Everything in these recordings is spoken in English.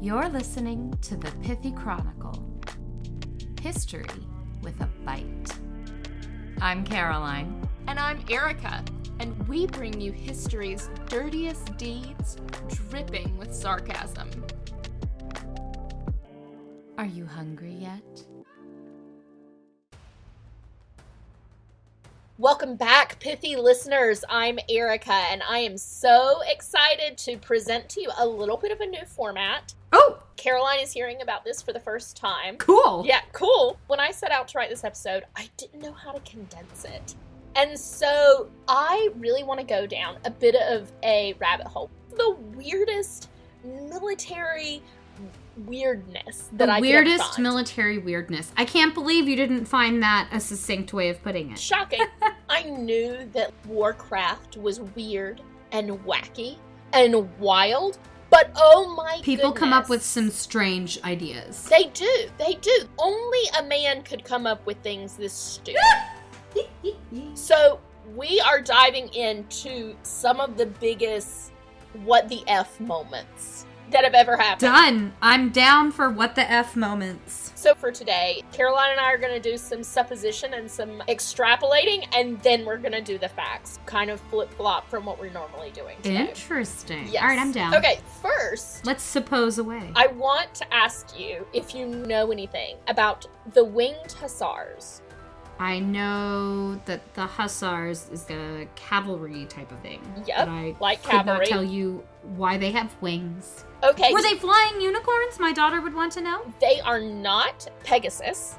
You're listening to the Pithy Chronicle. History with a bite. I'm Caroline. And I'm Erica. And we bring you history's dirtiest deeds, dripping with sarcasm. Are you hungry yet? Welcome back, Pithy listeners. I'm Erica, and I am so excited to present to you a little bit of a new format. Oh! Caroline is hearing about this for the first time. Cool! Yeah, cool. When I set out to write this episode, I didn't know how to condense it. And so I really want to go down a bit of a rabbit hole. The weirdest military weirdness that I could find. The weirdest military weirdness. I can't believe you didn't find that a succinct way of putting it. Shocking. I knew that Warcraft was weird and wacky and wild, but oh my goodness. People come up with some strange ideas. They do. Only a man could come up with things this stupid. So we are diving into some of the biggest what the F moments that have ever happened. Done. I'm down for what the F moments. So for today, Caroline and I are going to do some supposition and some extrapolating, and then we're going to do the facts. Kind of flip-flop from what we're normally doing today. Interesting. Yes. All right, I'm down. Okay, first, let's suppose away. I want to ask you if you know anything about the winged hussars. I know that the hussars is the cavalry type of thing. Yep, but I like could cavalry. not tell you why they have wings. Okay. Were they flying unicorns? My daughter would want to know. They are not Pegasus,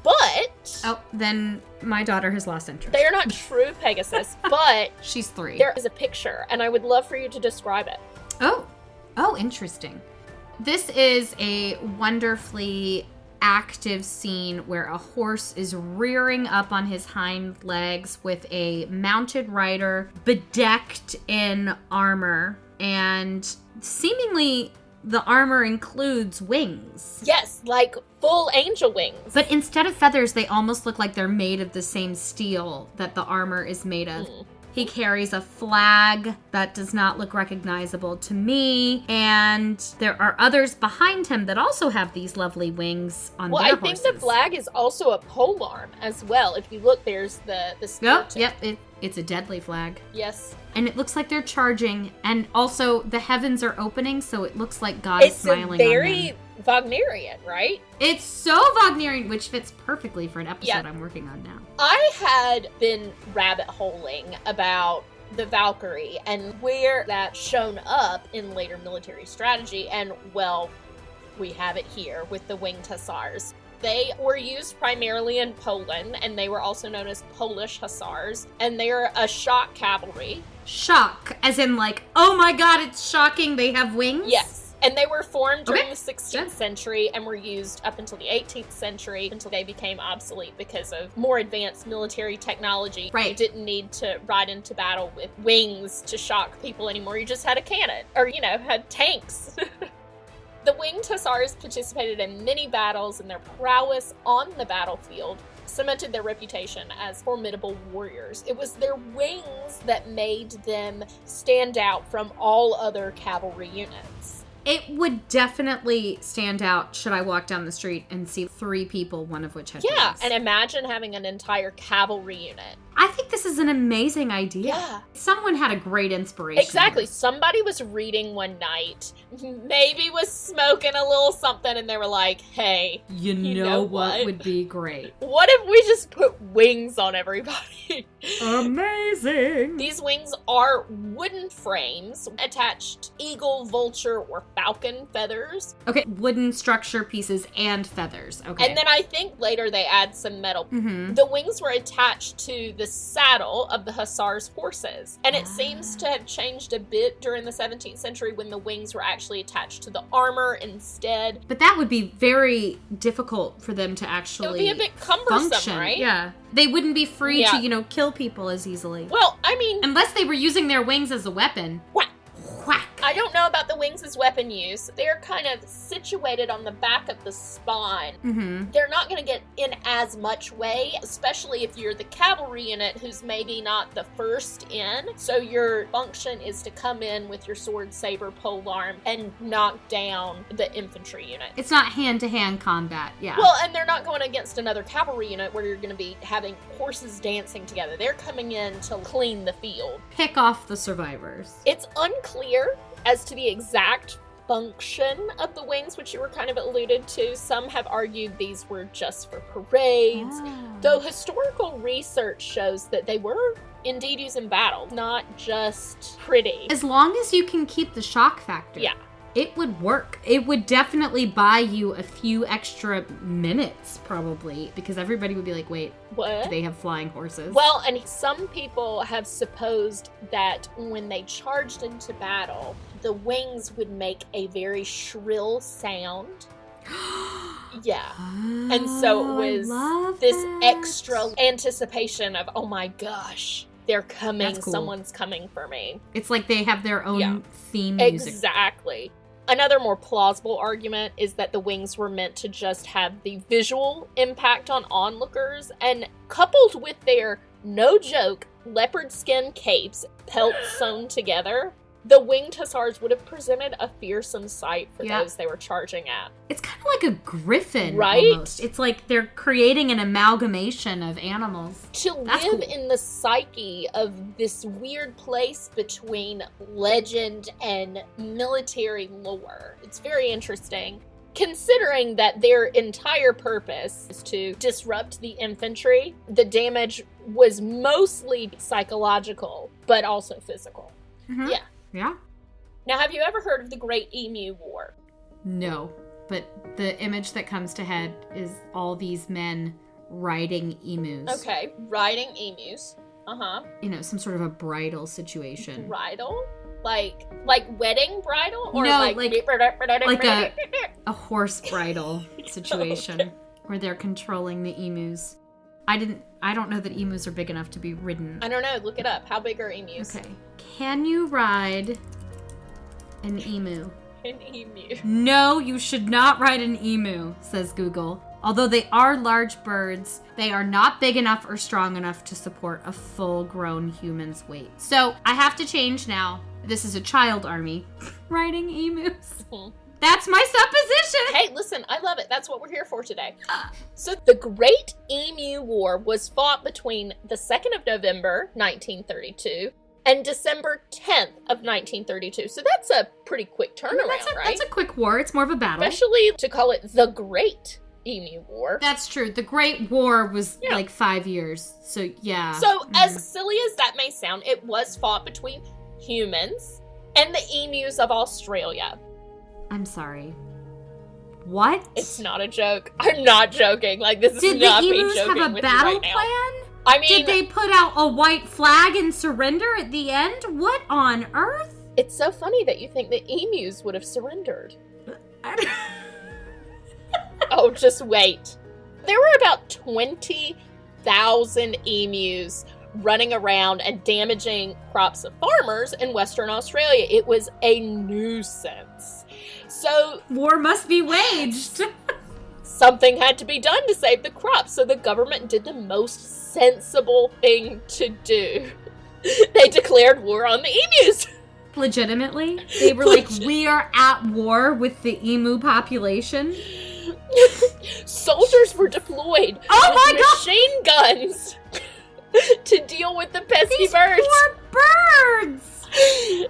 but... Oh, then my daughter has lost interest. They are not true Pegasus, but... She's 3. There is a picture, and I would love for you to describe it. Oh, interesting. This is a wonderfully active scene where a horse is rearing up on his hind legs with a mounted rider bedecked in armor, and seemingly the armor includes wings. Yes, like full angel wings. But instead of feathers, they almost look like they're made of the same steel that the armor is made of. He carries a flag that does not look recognizable to me, and there are others behind him that also have these lovely wings on their horses. Well, I think the flag is also a polearm as well. If you look, there's the spear tip. Yep, it's a deadly flag. Yes. And it looks like they're charging, and also the heavens are opening, so it looks like God is smiling on them. It's very Wagnerian, right? It's so Wagnerian, which fits perfectly for an episode I'm working on now. I had been rabbit holing about the Valkyrie and where that's shown up in later military strategy, and well, we have it here with the winged hussars. They were used primarily in Poland, and they were also known as Polish hussars, and they're a shock cavalry. Shock, as in like, oh my god, it's shocking, they have wings? Yes. And they were formed during the 16th century and were used up until the 18th century until they became obsolete because of more advanced military technology. Right. You didn't need to ride into battle with wings to shock people anymore. You just had a cannon or, had tanks. The winged hussars participated in many battles, and their prowess on the battlefield cemented their reputation as formidable warriors. It was their wings that made them stand out from all other cavalry units. It would definitely stand out should I walk down the street and see 3 people, one of which had wings. Yeah, and imagine having an entire cavalry unit. I think this is an amazing idea. Yeah. Someone had a great inspiration. Exactly. Somebody was reading one night, maybe was smoking a little something, and they were like, hey, you know what would be great? What if we just put wings on everybody? Amazing. These wings are wooden frames attached eagle, vulture, or falcon feathers. Okay, wooden structure pieces and feathers. Okay. And then I think later they add some metal. Mm-hmm. The wings were attached to the saddle of the hussars' horses. And it seems to have changed a bit during the 17th century when the wings were actually attached to the armor instead. But that would be very difficult for them to actually It would be a bit cumbersome, function. right? Yeah. They wouldn't be free to, kill people as easily. Well, I mean... Unless they were using their wings as a weapon. Whack. Whack. I don't know about the wings as weapon use. They're kind of situated on the back of the spine. Mm-hmm. They're not going to get in as much way, especially if you're the cavalry unit who's maybe not the first in. So your function is to come in with your sword, saber, polearm, and knock down the infantry unit. It's not hand-to-hand combat, yeah. Well, and they're not going against another cavalry unit where you're going to be having horses dancing together. They're coming in to clean the field. Pick off the survivors. It's unclear as to the exact function of the wings, which you were kind of alluded to. Some have argued these were just for parades, though historical research shows that they were indeed used in battle, not just pretty. As long as you can keep the shock factor. Yeah. It would work. It would definitely buy you a few extra minutes, probably, because everybody would be like, wait, what? Do they have flying horses? Well, and some people have supposed that when they charged into battle, the wings would make a very shrill sound. Yeah. And so it was this extra anticipation of, oh my gosh, they're coming. That's cool. Someone's coming for me. It's like they have their own theme music. Exactly. Another more plausible argument is that the wings were meant to just have the visual impact on onlookers, and coupled with their, no joke, leopard skin capes, pelts sewn together, the winged hussars would have presented a fearsome sight for those they were charging at. It's kind of like a griffin, right? Almost. It's like they're creating an amalgamation of animals. To live in the psyche of this weird place between legend and military lore. It's very interesting. Considering that their entire purpose is to disrupt the infantry, the damage was mostly psychological, but also physical. Mm-hmm. Yeah. Yeah. Now, have you ever heard of the Great Emu War? No, but the image that comes to head is all these men riding emus. Okay, riding emus. Uh-huh. You know, some sort of a bridal situation. Bridal? Like wedding bridal? Or no, like a horse bridal situation where they're controlling the emus. I don't know that emus are big enough to be ridden. I don't know. Look it up. How big are emus? Okay. Can you ride an emu? An emu. No, you should not ride an emu, says Google. Although they are large birds, they are not big enough or strong enough to support a full-grown human's weight. So I have to change now. This is a child army riding emus. That's my supposition. Hey, listen, I love it. That's what we're here for today. So the Great Emu War was fought between the 2nd of November, 1932, and December 10th of 1932. So that's a pretty quick turnaround, right? That's a quick war. It's more of a battle. Especially to call it the Great Emu War. That's true. The Great War was like 5 years. So, yeah. So, as silly as that may sound, it was fought between humans and the emus of Australia. I'm sorry. What? It's not a joke. I'm not joking. Like, this is not me joking with you right now. Did the emus have a battle plan? I mean... Did they put out a white flag and surrender at the end? What on earth? It's so funny that you think the emus would have surrendered. Oh, just wait. There were about 20,000 emus running around and damaging crops of farmers in Western Australia. It was a nuisance. So... war must be waged. Something had to be done to save the crops, so the government did the most sensible thing to do. They declared war on the emus. Legitimately? They were like, we are at war with the emu population? Soldiers were deployed with machine guns to deal with the pesky birds. Poor birds!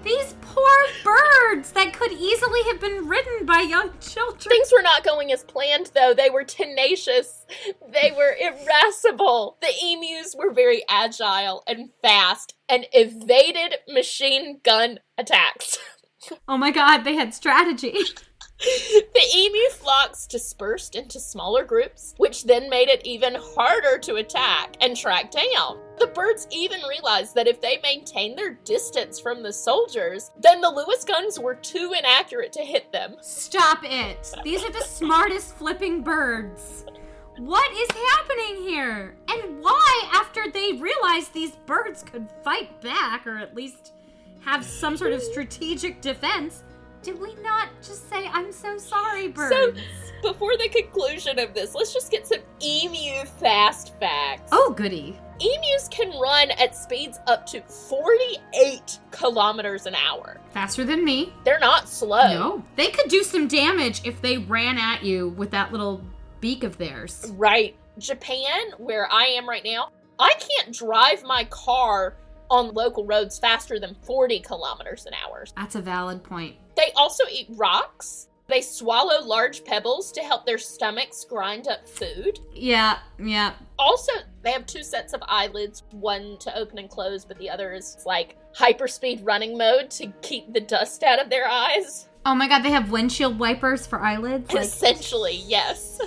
These poor birds that could easily have been ridden by young children. Things were not going as planned, though. They were tenacious. They were irascible. The emus were very agile and fast and evaded machine gun attacks. Oh my god, they had strategy. The emu flocks dispersed into smaller groups, which then made it even harder to attack and track down. The birds even realized that if they maintained their distance from the soldiers, then the Lewis guns were too inaccurate to hit them. Stop it! These are the smartest flipping birds. What is happening here? And why, after they realized these birds could fight back, or at least have some sort of strategic defense, did we not just say, I'm so sorry, birds? So, before the conclusion of this, let's just get some emu fast facts. Oh, goody. Emus can run at speeds up to 48 kilometers an hour. Faster than me. They're not slow. No. They could do some damage if they ran at you with that little beak of theirs. Right. Japan, where I am right now, I can't drive my car on local roads faster than 40 kilometers an hour. That's a valid point. They also eat rocks. They swallow large pebbles to help their stomachs grind up food. Yeah. Also, they have 2 sets of eyelids, one to open and close, but the other is like hyperspeed running mode to keep the dust out of their eyes. Oh my god, they have windshield wipers for eyelids? Essentially, yes.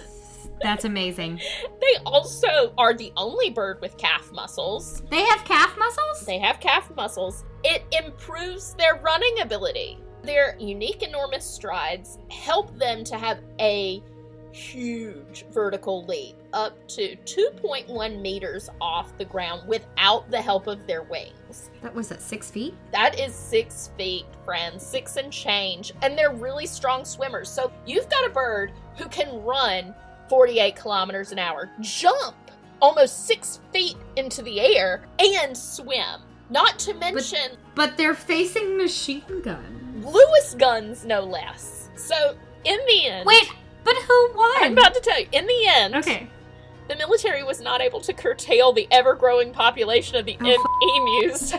That's amazing. They also are the only bird with calf muscles. They have calf muscles? They have calf muscles. It improves their running ability. Their unique, enormous strides help them to have a huge vertical leap up to 2.1 meters off the ground without the help of their wings. That was at 6 feet? That is 6 feet, friends, 6 and change. And they're really strong swimmers. So you've got a bird who can run 48 kilometers an hour, jump almost 6 feet into the air, and swim. Not to mention... But they're facing machine guns. Lewis guns, no less. So, in the end... Wait, but who won? I'm about to tell you. In the end... Okay. The military was not able to curtail the ever-growing population of the emus,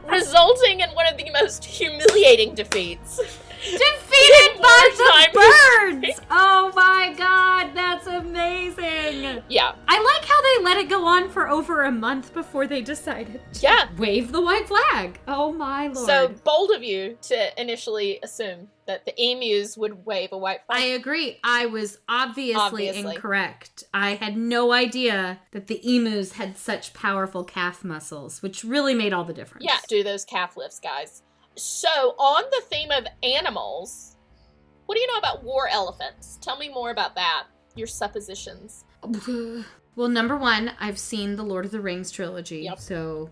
resulting in one of the most humiliating defeats. Defeated by the birds! Oh my god, that's amazing! Yeah. I like how they let it go on for over a month before they decided to wave the white flag. Oh my lord. So bold of you to initially assume that the emus would wave a white flag. I agree. I was obviously incorrect. I had no idea that the emus had such powerful calf muscles, which really made all the difference. Yeah, do those calf lifts, guys. So, on the theme of animals, what do you know about war elephants? Tell me more about that. Your suppositions. Well, number one, I've seen the Lord of the Rings trilogy, so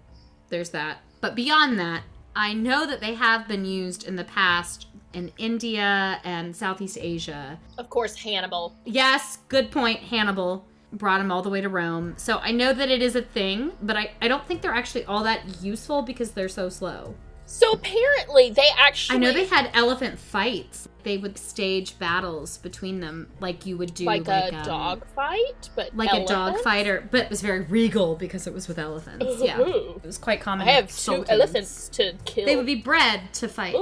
there's that. But beyond that, I know that they have been used in the past in India and Southeast Asia. Of course, Hannibal. Yes, good point, Hannibal. Brought him all the way to Rome. So I know that it is a thing, but I don't think they're actually all that useful because they're so slow. So apparently they actually... I know they had elephant fights. They would stage battles between them like you would do like a dog fight, but like elephants? A dog fighter, but it was very regal because it was with elephants. Ooh. Yeah. It was quite common. I have 2 elephants to kill. They would be bred to fight.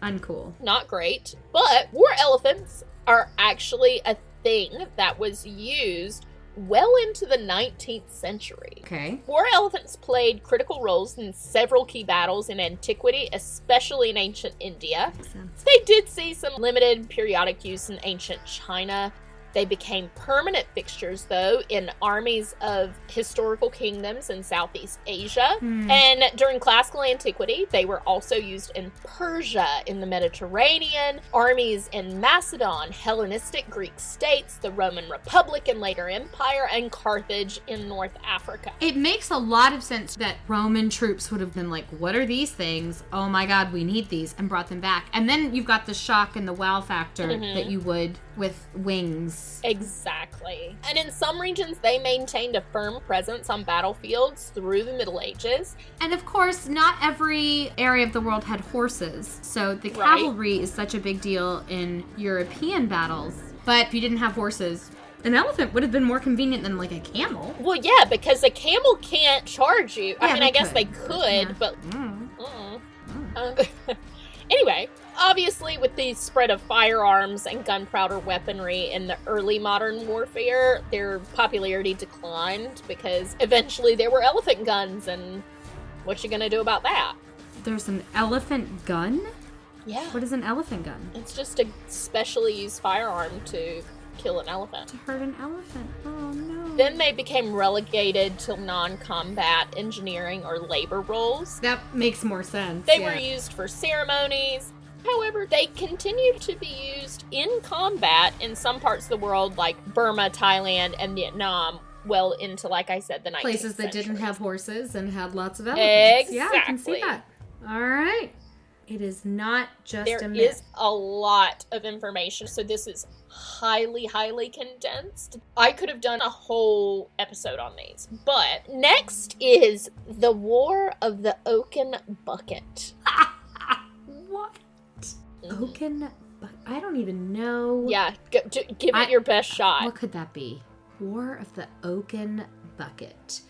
Uncool. Not great. But war elephants are actually a thing that was used well into the 19th century. Okay. War elephants played critical roles in several key battles in antiquity, especially in ancient India. Makes sense. They did see some limited periodic use in ancient China. They became permanent fixtures, though, in armies of historical kingdoms in Southeast Asia. And during classical antiquity, they were also used in Persia, in the Mediterranean, armies in Macedon, Hellenistic Greek states, the Roman Republic and later Empire, and Carthage in North Africa. It makes a lot of sense that Roman troops would have been like, what are these things? Oh my god, we need these, and brought them back. And then you've got the shock and the wow factor that you would with wings. Exactly. And in some regions, they maintained a firm presence on battlefields through the Middle Ages. And of course, not every area of the world had horses, so the cavalry is such a big deal in European battles. But if you didn't have horses, an elephant would have been more convenient than like a camel. Well, yeah, because a camel can't charge you. Yeah, I mean, I guess they could, but... Anyway, obviously with the spread of firearms and gunpowder weaponry in the early modern warfare, their popularity declined because eventually there were elephant guns, and what you gonna do about that? There's an elephant gun? Yeah. What is an elephant gun? It's just a specially used firearm to kill an elephant. To hurt an elephant. Oh no. Then they became relegated to non-combat engineering or labor roles. That makes more sense. They were used for ceremonies. However, they continued to be used in combat in some parts of the world, like Burma, Thailand, and Vietnam, well into, like I said, the 19th Places that century. didn't have horses and had lots of elephants. Exactly. Yeah, I can see that. All right. It is not just There a myth. is a lot of information, so this is highly, highly condensed. I could have done a whole episode on these. But next is the War of the Oaken Bucket. What? Oaken Bucket? I don't even know. Yeah, give it your best shot. What could that be? War of the Oaken Bucket.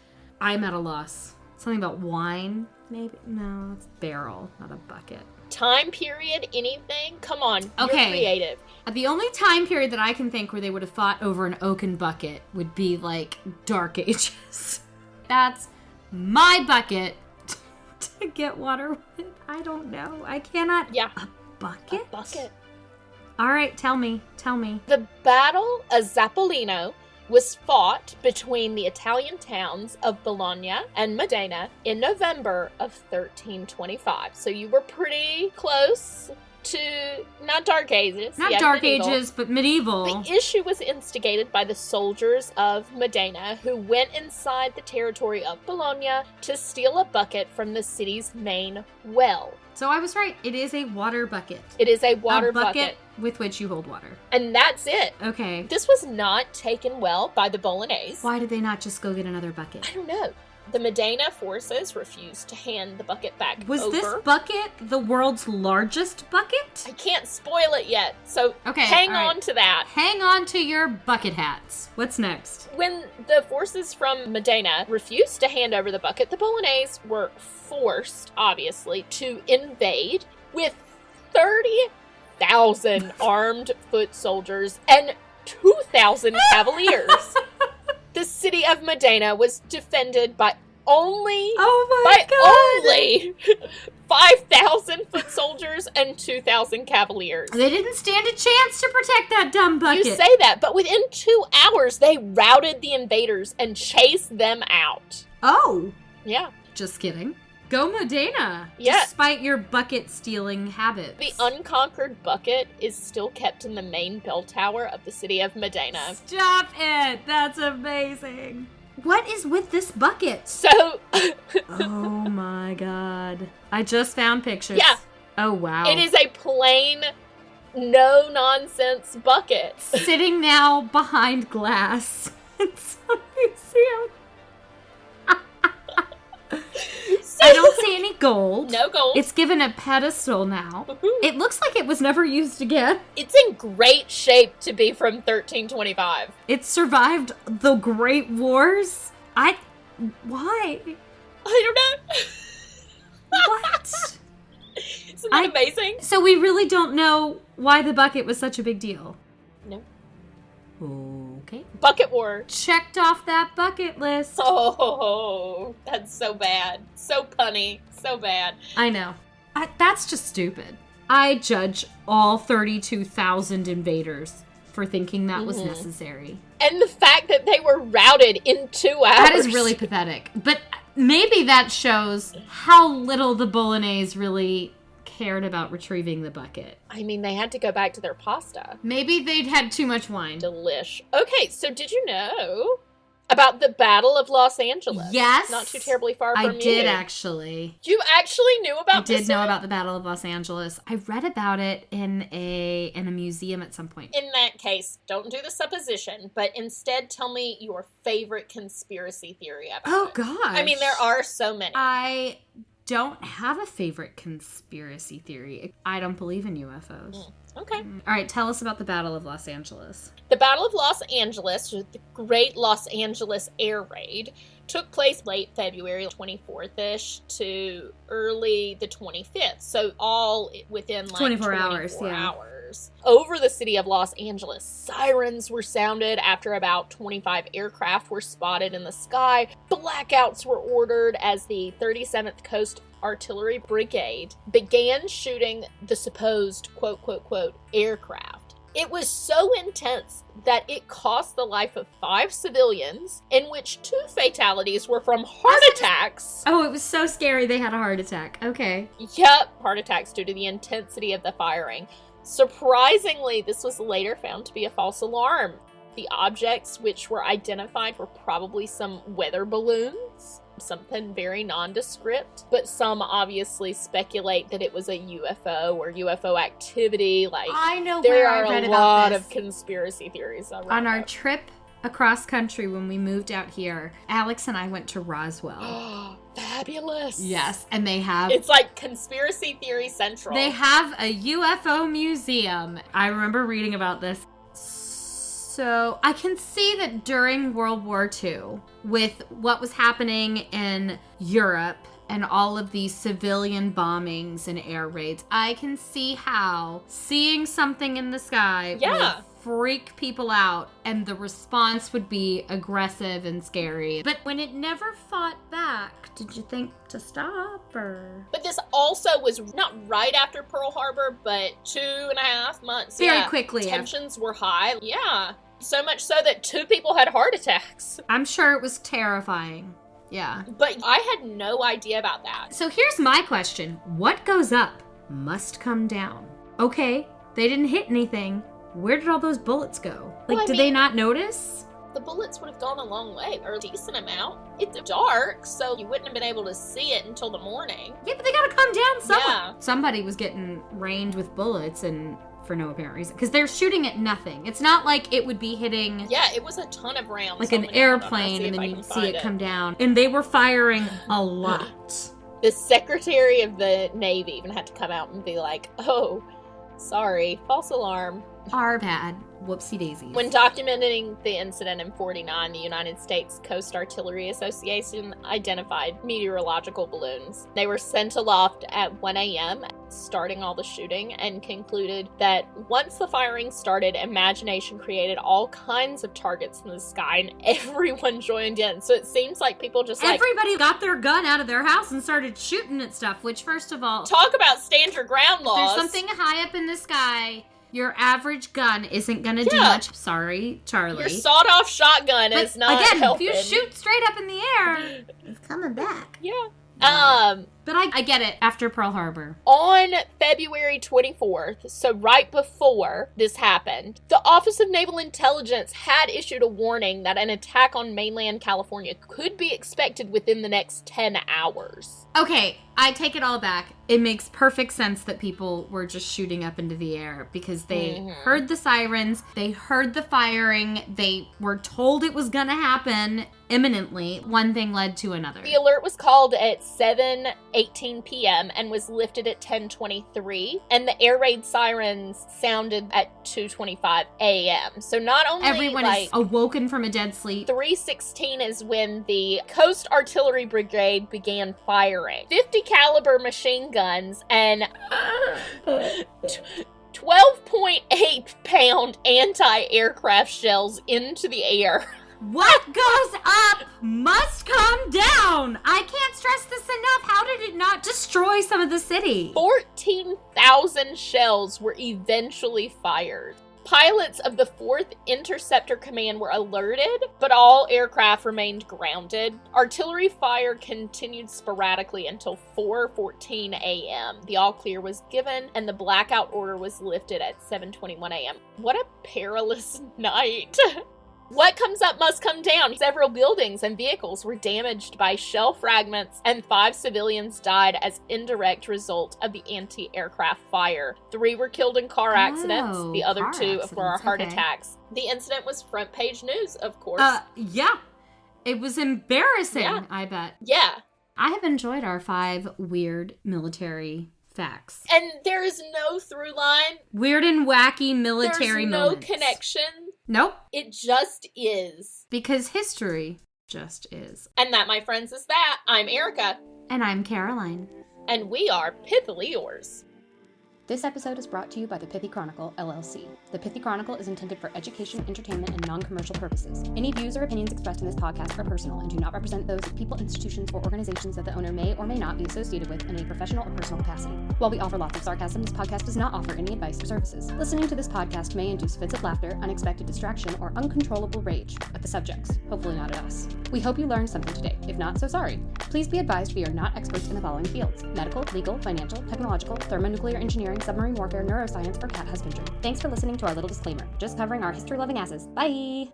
I'm at a loss. Something about wine, maybe? No, it's barrel, not a bucket. Time period, anything? Come on, Okay. you're creative. The only time period that I can think where they would have fought over an oaken bucket would be like Dark Ages. That's my bucket to get water with. I don't know. I cannot. Yeah. A bucket? A bucket. All right, tell me. The Battle of Zappolino was fought between the Italian towns of Bologna and Modena in November of 1325. So you were pretty close to, not Dark Ages. Not yeah, Dark medieval. Ages, but medieval. The issue was instigated by the soldiers of Modena who went inside the territory of Bologna to steal a bucket from the city's main well. So I was right. It is a water bucket. It is a water a bucket bucket. with which you hold water. And that's it. Okay. This was not taken well by the Bolognese. Why did they not just go get another bucket? I don't know. The Modena forces refused to hand the bucket back Was over. this bucket the world's largest bucket? I can't spoil it yet, so Okay, hang all right. on to that. Hang on to your bucket hats. What's next? When the forces from Modena refused to hand over the bucket, the Bolognese were forced, obviously, to invade with 30,000 armed foot soldiers and 2,000 cavaliers. The city of Modena was defended by only 5,000 foot soldiers and 2,000 cavaliers. They didn't stand a chance to protect that dumb bucket. You say that, but within 2 hours, they routed the invaders and chased them out. Oh. Yeah. Just kidding. Go Modena. Yeah. Despite your bucket stealing habits. The unconquered bucket is still kept in the main bell tower of the city of Modena. Stop it. That's amazing. What is with this bucket? So, Oh my god. I just found pictures. Yeah. Oh wow. it is a plain, no-nonsense bucket. Sitting now behind glass in some museum. I don't see any gold. No gold. It's given a pedestal now. It looks like it was never used again. It's in great shape to be from 1325. It survived the Great Wars. Why? I don't know. What? Isn't that amazing? So we really don't know why the bucket was such a big deal. No. Okay. Bucket War. Checked off that bucket list. Oh, that's so bad. So punny. So bad. I know. That's just stupid. I judge all 32,000 invaders for thinking that was necessary. And the fact that they were routed in 2 hours. That is really pathetic. But maybe that shows how little the Bolognese really cared about retrieving the bucket. I mean, they had to go back to their pasta. Maybe they'd had too much wine. Delish. Okay, so did you know about the Battle of Los Angeles? Yes. Not too terribly far from you. I did actually. You actually knew about I did this know one? about the Battle of Los Angeles. I read about it in a museum at some point. In that case, don't do the supposition, but instead tell me your favorite conspiracy theory about Oh it. gosh. I mean, there are so many. I don't have a favorite conspiracy theory. I don't believe in UFOs. Okay. All right, tell us about the Battle of Los Angeles. The Battle of Los Angeles, or the Great Los Angeles Air Raid, took place late February 24th-ish to early the 25th. So all within like 24 hours, yeah. hours. Over the city of Los Angeles, sirens were sounded after about 25 aircraft were spotted in the sky. Blackouts were ordered as the 37th Coast Artillery Brigade began shooting the supposed quote aircraft. It was so intense that it cost the life of 5 civilians, in which 2 fatalities were from heart attacks. Oh, it was so scary they had a heart attack. Okay. Yep, heart attacks due to the intensity of the firing. Surprisingly, this was later found to be a false alarm. The objects which were identified were probably some weather balloons. something very nondescript, but some obviously speculate that it was a UFO or UFO activity. Like, I know there where are I read a about lot this. of conspiracy theories around On our it. trip across country when we moved out here, Alex and I went to Roswell. Fabulous. Yes, and they have... It's like conspiracy theory central. They have a UFO museum. I remember reading about this. So I can see that during World War II, with what was happening in Europe and all of these civilian bombings and air raids, I can see how seeing something in the sky would freak people out and the response would be aggressive and scary. But when it never fought back, did you think to stop or? But this also was not right after Pearl Harbor, but 2.5 months. Very quickly. Tensions were high. Yeah. So much so that 2 people had heart attacks. I'm sure it was terrifying. Yeah. But I had no idea about that. So here's my question. What goes up must come down. Okay, they didn't hit anything. Where did all those bullets go? Like, Well, did they not notice? The bullets would have gone a long way, or a decent amount. It's dark, so you wouldn't have been able to see it until the morning. Yeah, but they gotta come down somewhere. Yeah. Somebody was getting rained with bullets and for no apparent reason. Because they're shooting at nothing. It's not like it would be hitting... Yeah, it was a ton of rounds. like an airplane and then you'd see it come down. And they were firing a lot. The Secretary of the Navy even had to come out and be like, oh, sorry, false alarm. Our bad. Whoopsie daisies. When documenting the incident in 1949, the United States Coast Artillery Association identified meteorological balloons. They were sent aloft at 1 a.m., starting all the shooting, and concluded that once the firing started, imagination created all kinds of targets in the sky, and everyone joined in. So it seems like people just everybody got their gun out of their house and started shooting at stuff, which, first of all... talk about stand your ground laws. There's something high up in the sky. Your average gun isn't gonna do much. Sorry, Charlie. Your sawed-off shotgun but is not again, helping. if you shoot straight up in the air, it's coming back. Yeah. But I get it. After Pearl Harbor. On February 24th, so right before this happened, the Office of Naval Intelligence had issued a warning that an attack on mainland California could be expected within the next 10 hours. Okay, I take it all back. It makes perfect sense that people were just shooting up into the air because they heard the sirens, they heard the firing, they were told it was gonna happen imminently. One thing led to another. The alert was called at 7:18 p.m. and was lifted at 10:23, and the air raid sirens sounded at 2:25 a.m. So not only everyone is awoken from a dead sleep. 3:16 is when the Coast Artillery Brigade began firing 50 caliber machine guns and 12.8 pound anti-aircraft shells into the air. What goes up must come down. I can't stress this enough. How did it not destroy some of the city? 14,000 shells were eventually fired. Pilots of the 4th Interceptor Command were alerted, but all aircraft remained grounded. Artillery fire continued sporadically until 4:14 a.m. The all-clear was given, and the blackout order was lifted at 7:21 a.m. What a perilous night! What comes up must come down. Several buildings and vehicles were damaged by shell fragments, and 5 civilians died as indirect result of the anti-aircraft fire. 3 were killed in car accidents. The other 2 were heart attacks. The incident was front page news, of course. Yeah. It was embarrassing, Yeah. I bet. Yeah. I have enjoyed our 5 weird military facts. And there is no through line. Weird and wacky military There's no moments. connection. Nope. It just is. Because history just is. And that, my friends, is that. I'm Erica. And I'm Caroline. And we are Pithily Yours. This episode is brought to you by the Pithy Chronicle, LLC. The Pithy Chronicle is intended for education, entertainment, and non-commercial purposes. Any views or opinions expressed in this podcast are personal and do not represent those of people, institutions, or organizations that the owner may or may not be associated with in a professional or personal capacity. While we offer lots of sarcasm, this podcast does not offer any advice or services. Listening to this podcast may induce fits of laughter, unexpected distraction, or uncontrollable rage at the subjects, hopefully not at us. We hope you learned something today. If not, so sorry. Please be advised we are not experts in the following fields: medical, legal, financial, technological, thermonuclear engineering, submarine warfare, neuroscience, or cat husbandry. Thanks for listening to our little disclaimer. Just covering our history-loving asses. Bye!